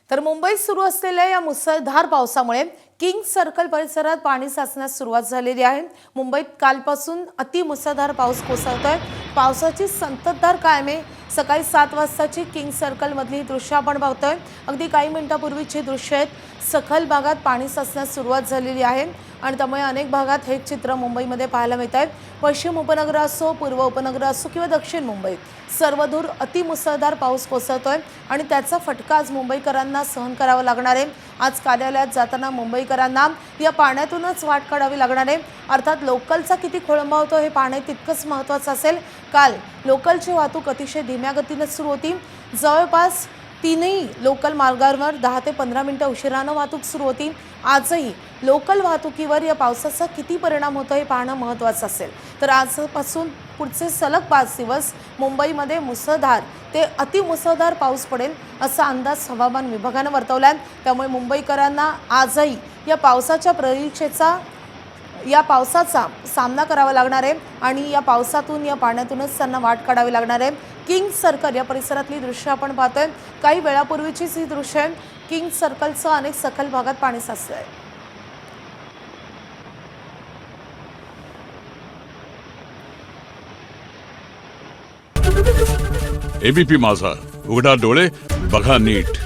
तर मुंबईत सुरू असलेल्या या मुसळधार पावसामुळे किंग सर्कल परिसरात पाणी साचण्यास सुरुवात झालेली आहे। मुंबईत कालपासून अति मुसळधार पाऊस कोसळतोय। पावसाची संततधार कायम आहे। सकाळी 7 वाजताची किंग सर्कल मधली दृश्य आपण पाहतोय। अगदी काही मिनिटांपूर्वीची दृश्य आहेत। सखल भागात पाणी साचण्यास सुरुवात झालेली आहे आणि त्यामुळे अनेक भागात हे चित्र मुंबईमध्ये पाहायला मिळत आहे। पश्चिम उपनगर असो, पूर्व उपनगर असो किंवा दक्षिण मुंबईत सर्वदूर अति मुसळधार पाऊस कोसळतोय आणि त्याचा फटका आज मुंबईकरांना सहन करावा लागणार आहे। आज कार्यालयात जाताना मुंबईकरांना या पाण्यातूनच वाट काढावी लागणार आहे। अर्थात लोकलचा किती खोळंबा होतो हे पाहणे तितकंच महत्त्वाचं असेल। काल लोकलची वाहतूक अतिशय धीम्या गतीने सुरू होती। जवळपास तीनही लोकल मार्गावर 10 ते 15 मिनिटं उशिराने वाहतूक सुरू होती। आजही लोकल वाहतुकीवर या पावसाचा किती परिणाम होतो हे पाहणं महत्त्वाचं असेल। तर आजपासून पुढचे सलग 5 दिवस मुंबईमध्ये मुसळधार ते अतिमुसळधार पाऊस पडेल असा अंदाज हवामान विभागाने वर्तवला आहे। त्यामुळे मुंबईकरांना आजही या पावसाचा सामना करावा लागणार आहे आणि या पावसातून या पाण्यातूनच त्यांना वाट काढावी लागणार आहे। किंग सर्कल या परिसरातली दृश्य आपण पाहतोय। काही वेळापूर्वीचीच ही दृश्य आहे। किंग सर्कलचं अनेक सखल भागात पाणी साचलंय। एबीपी माझा, उघडा डोळे बघा नीट।